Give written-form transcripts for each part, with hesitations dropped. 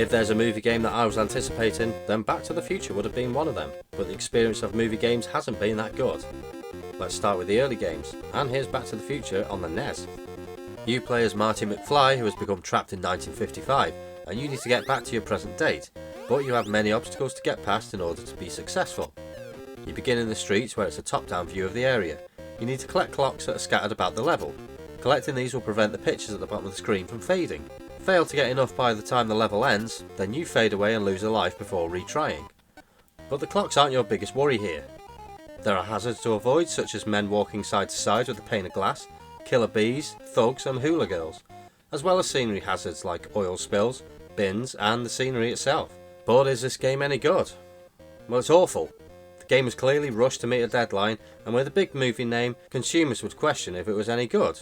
If there's a movie game that I was anticipating, then Back to the Future would have been one of them, but the experience of movie games hasn't been that good. Let's start with the early games, and here's Back to the Future on the NES. You play as Marty McFly, who has become trapped in 1955, and you need to get back to your present date, but you have many obstacles to get past in order to be successful. You begin in the streets where it's a top-down view of the area. You need to collect clocks that are scattered about the level. Collecting these will prevent the pictures at the bottom of the screen from fading. Fail to get enough by the time the level ends, then you fade away and lose a life before retrying. But the clocks aren't your biggest worry here. There are hazards to avoid, such as men walking side to side with a pane of glass, killer bees, thugs and hula girls, as well as scenery hazards like oil spills, bins and the scenery itself. But is this game any good? Well, it's awful. The game was clearly rushed to meet a deadline, and with a big movie name, consumers would question if it was any good.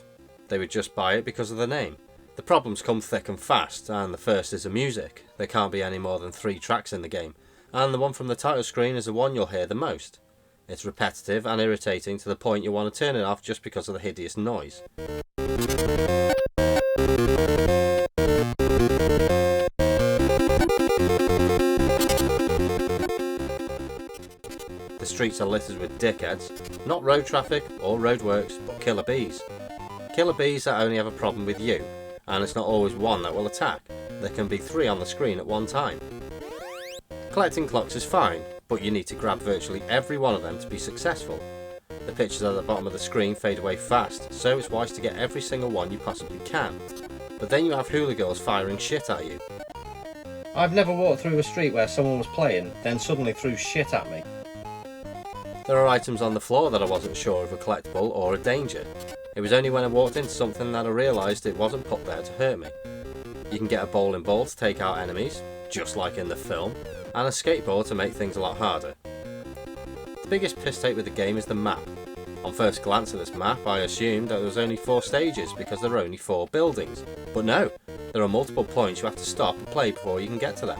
They would just buy it because of the name. The problems come thick and fast, and the first is the music. There can't be any more than 3 tracks in the game, and the one from the title screen is the one you'll hear the most. It's repetitive and irritating to the point you want to turn it off just because of the hideous noise. The streets are littered with dickheads, not road traffic or roadworks, but killer bees. Killer bees that only have a problem with you, and it's not always one that will attack. There can be 3 on the screen at one time. Collecting clocks is fine, but you need to grab virtually every one of them to be successful. The pictures at the bottom of the screen fade away fast, so it's wise to get every single one you possibly can. But then you have hula girls firing shit at you. I've never walked through a street where someone was playing, then suddenly threw shit at me. There are items on the floor that I wasn't sure if were collectible or a danger. It was only when I walked into something that I realised it wasn't put there to hurt me. You can get a bowling ball to take out enemies, just like in the film, and a skateboard to make things a lot harder. The biggest piss take with the game is the map. On first glance at this map, I assumed that there was only 4 stages because there are only 4 buildings. But no, there are multiple points you have to stop and play before you can get to them.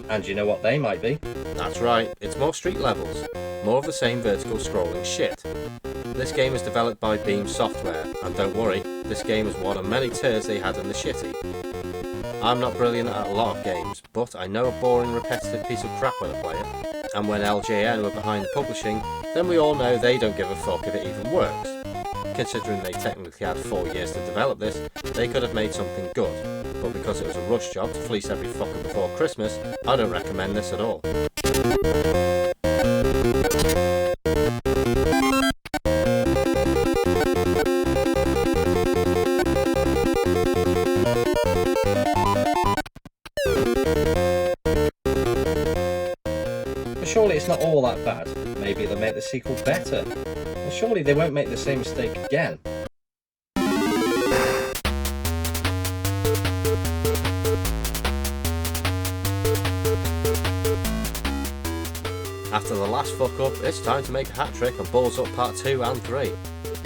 And you know what they might be? That's right, it's more street levels, more of the same vertical scrolling shit. This game is developed by Beam Software, and don't worry, this game is one of many turds they had in the shitty. I'm not brilliant at a lot of games, but I know a boring repetitive piece of crap when I play it. And when LJN were behind the publishing, then we all know they don't give a fuck if it even works. Considering they technically had 4 years to develop this, they could have made something good. But because it was a rush job to fleece every fucker before Christmas, I don't recommend this at all. But surely it's not all that bad. Maybe they'll make the sequel better. And surely they won't make the same mistake again. After the last fuck up, it's time to make a hat trick on Balls Up Part 2 and 3.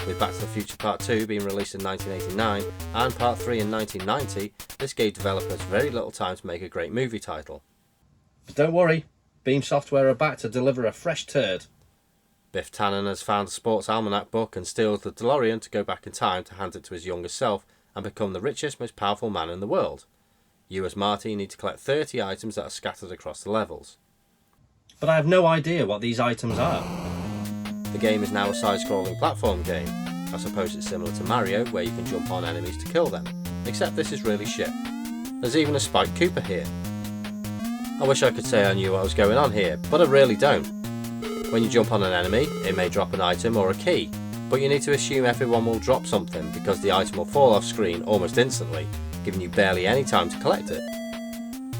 With Back to the Future Part 2 being released in 1989 and Part 3 in 1990, this gave developers very little time to make a great movie title. But don't worry, Beam Software are back to deliver a fresh turd. Biff Tannen has found a sports almanac book and steals the DeLorean to go back in time to hand it to his younger self and become the richest, most powerful man in the world. You as Marty need to collect 30 items that are scattered across the levels. But I have no idea what these items are. The game is now a side-scrolling platform game. I suppose it's similar to Mario, where you can jump on enemies to kill them, except this is really shit. There's even a Spike Cooper here. I wish I could say I knew what was going on here, but I really don't. When you jump on an enemy, it may drop an item or a key, but you need to assume everyone will drop something because the item will fall off screen almost instantly, giving you barely any time to collect it.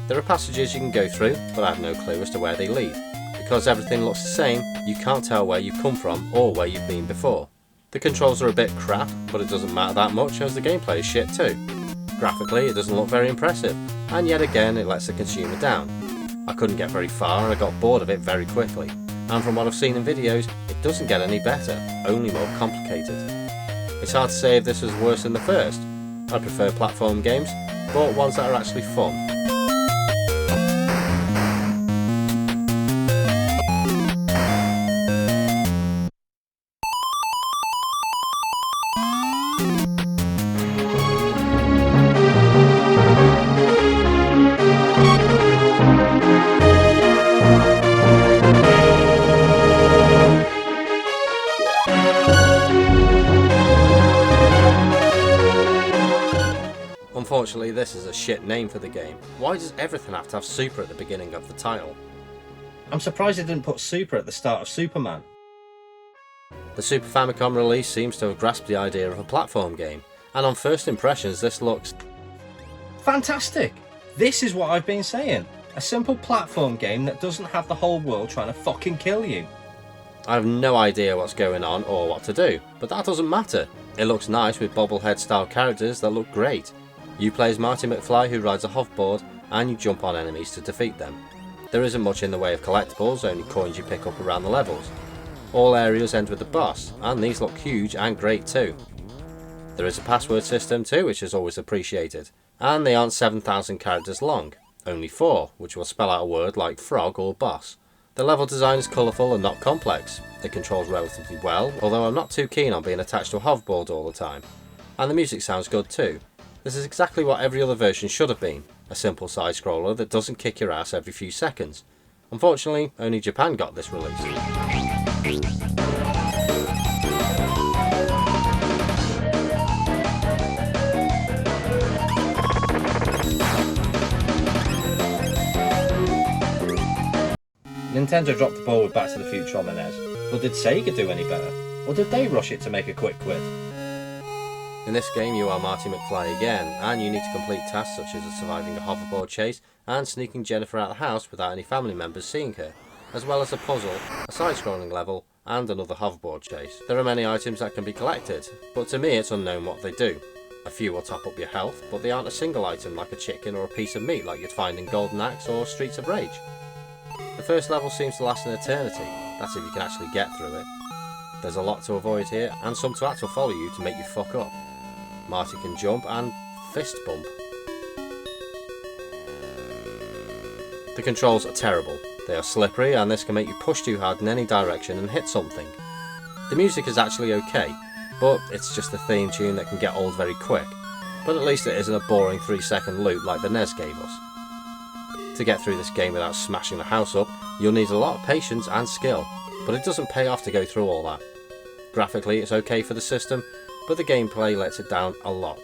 There are passages you can go through, but I have no clue as to where they lead. Because everything looks the same, you can't tell where you've come from or where you've been before. The controls are a bit crap, but it doesn't matter that much as the gameplay is shit too. Graphically it doesn't look very impressive, and yet again it lets the consumer down. I couldn't get very far and I got bored of it very quickly, and from what I've seen in videos, it doesn't get any better, only more complicated. It's hard to say if this was worse than the first. I prefer platform games, but ones that are actually fun. Unfortunately, this is a shit name for the game. Why does everything have to have Super at the beginning of the title? I'm surprised they didn't put Super at the start of Superman. The Super Famicom release seems to have grasped the idea of a platform game, and on first impressions this looks Fantastic! This is what I've been saying. A simple platform game that doesn't have the whole world trying to fucking kill you. I have no idea what's going on or what to do, but that doesn't matter. It looks nice with bobblehead style characters that look great. You play as Marty McFly who rides a hoverboard and you jump on enemies to defeat them. There isn't much in the way of collectibles, only coins you pick up around the levels. All areas end with a boss, and these look huge and great too. There is a password system too, which is always appreciated, and they aren't 7,000 characters long, only 4, which will spell out a word like frog or boss. The level design is colourful and not complex. It controls relatively well, although I'm not too keen on being attached to a hoverboard all the time. And the music sounds good too. This is exactly what every other version should have been, a simple side scroller that doesn't kick your ass every few seconds. Unfortunately, only Japan got this release. Nintendo dropped the ball with Back to the Future on the NES, but did Sega do any better? Or did they rush it to make a quick quid? In this game you are Marty McFly again, and you need to complete tasks such as surviving a hoverboard chase and sneaking Jennifer out of the house without any family members seeing her, as well as a puzzle, a side-scrolling level, and another hoverboard chase. There are many items that can be collected, but to me it's unknown what they do. A few will top up your health, but they aren't a single item like a chicken or a piece of meat like you'd find in Golden Axe or Streets of Rage. The first level seems to last an eternity, that's if you can actually get through it. There's a lot to avoid here, and some to actually follow you to make you fuck up. Marty can jump and fist bump. The controls are terrible. They are slippery, and this can make you push too hard in any direction and hit something. The music is actually okay, but it's just a theme tune that can get old very quick. But at least it isn't a boring 3-second loop like the NES gave us. To get through this game without smashing the house up, you'll need a lot of patience and skill, but it doesn't pay off to go through all that. Graphically it's okay for the system, but the gameplay lets it down a lot.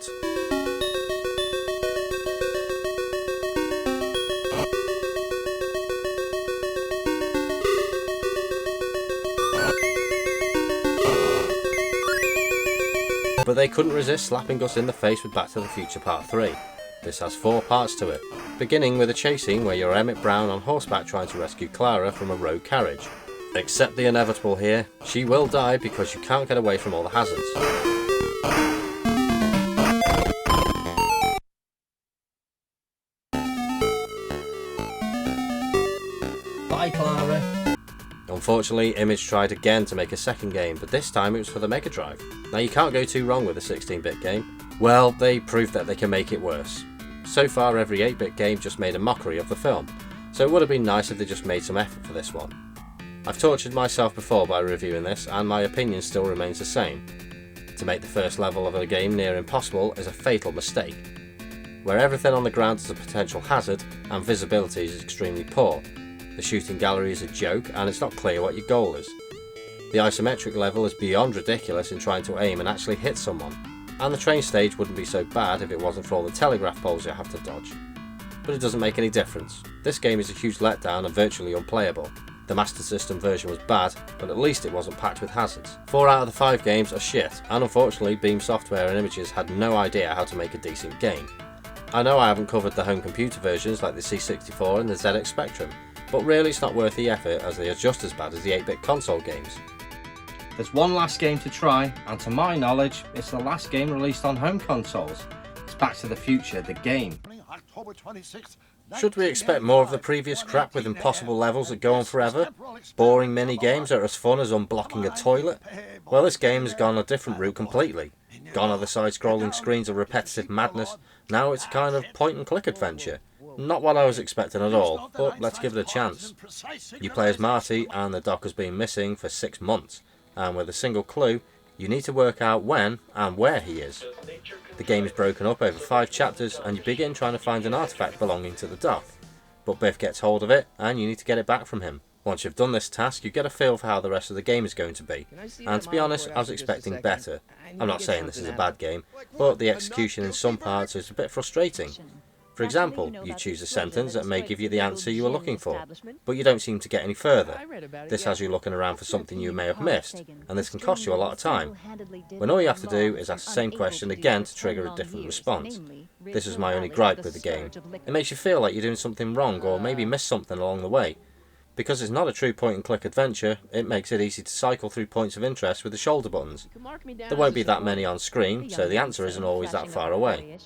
But they couldn't resist slapping us in the face with Back to the Future Part 3. This has 4 parts to it, beginning with a chase scene where you're Emmett Brown on horseback trying to rescue Clara from a rogue carriage. Accept the inevitable here, she will die because you can't get away from all the hazards. Bye, Clara. Unfortunately, Image tried again to make a second game, but this time it was for the Mega Drive. Now you can't go too wrong with a 16-bit game. Well, they proved that they can make it worse. So far every 8-bit game just made a mockery of the film, so it would have been nice if they just made some effort for this one. I've tortured myself before by reviewing this, and my opinion still remains the same. To make the first level of a game near impossible is a fatal mistake, where everything on the ground is a potential hazard and visibility is extremely poor. The shooting gallery is a joke and it's not clear what your goal is. The isometric level is beyond ridiculous in trying to aim and actually hit someone, and the train stage wouldn't be so bad if it wasn't for all the telegraph poles you have to dodge. But it doesn't make any difference. This game is a huge letdown and virtually unplayable. The Master System version was bad, but at least it wasn't packed with hazards. 4 out of the 5 games are shit, and unfortunately Beam Software and Images had no idea how to make a decent game. I know I haven't covered the home computer versions like the C64 and the ZX Spectrum, but really it's not worth the effort as they are just as bad as the 8-bit console games. There's one last game to try, and to my knowledge, it's the last game released on home consoles. It's Back to the Future, the game. Should we expect more of the previous crap with impossible levels that go on forever? Boring mini-games that are as fun as unblocking a toilet? Well, this game has gone a different route completely. Gone are the side-scrolling screens of repetitive madness, now it's a kind of point-and-click adventure. Not what I was expecting at all, but let's give it a chance. You play as Marty, and the doc has been missing for 6 months, and with a single clue, you need to work out when and where he is. The game is broken up over 5 chapters, and you begin trying to find an artifact belonging to the doc. But Biff gets hold of it, and you need to get it back from him. Once you've done this task, you get a feel for how the rest of the game is going to be, and to be honest, I was expecting better. I'm not saying this is a bad game, but the execution in some parts is a bit frustrating. For example, you choose a sentence that may give you the answer you were looking for, but you don't seem to get any further. This has you looking around for something you may have missed, and this can cost you a lot of time, when all you have to do is ask the same question again to trigger a different response. This is my only gripe with the game. It makes you feel like you're doing something wrong or maybe missed something along the way. Because it's not a true point-and-click adventure, it makes it easy to cycle through points of interest with the shoulder buttons. There won't be that many on screen, so the answer isn't always that far away.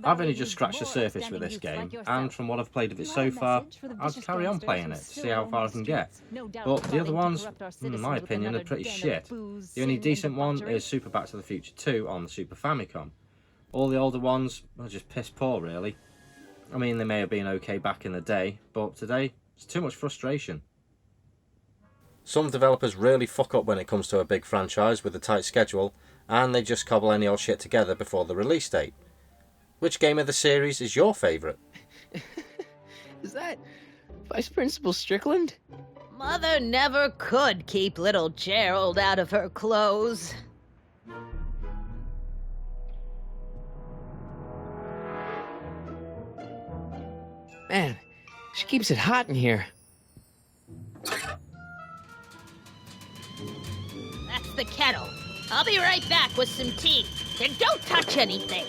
I've only just scratched the surface with this game, and from what I've played of it so far, I'd carry on playing it to see how far I can get. But the other ones, in my opinion, are pretty shit. The only decent one is Super Back to the Future 2 on the Super Famicom. All the older ones are just piss poor, really. I mean, they may have been okay back in the day, but today, it's too much frustration. Some developers really fuck up when it comes to a big franchise with a tight schedule, and they just cobble any old shit together before the release date. Which game of the series is your favourite? Is that Vice Principal Strickland? Mother never could keep little Gerald out of her clothes. Man, she keeps it hot in here. That's the kettle. I'll be right back with some tea. And don't touch anything.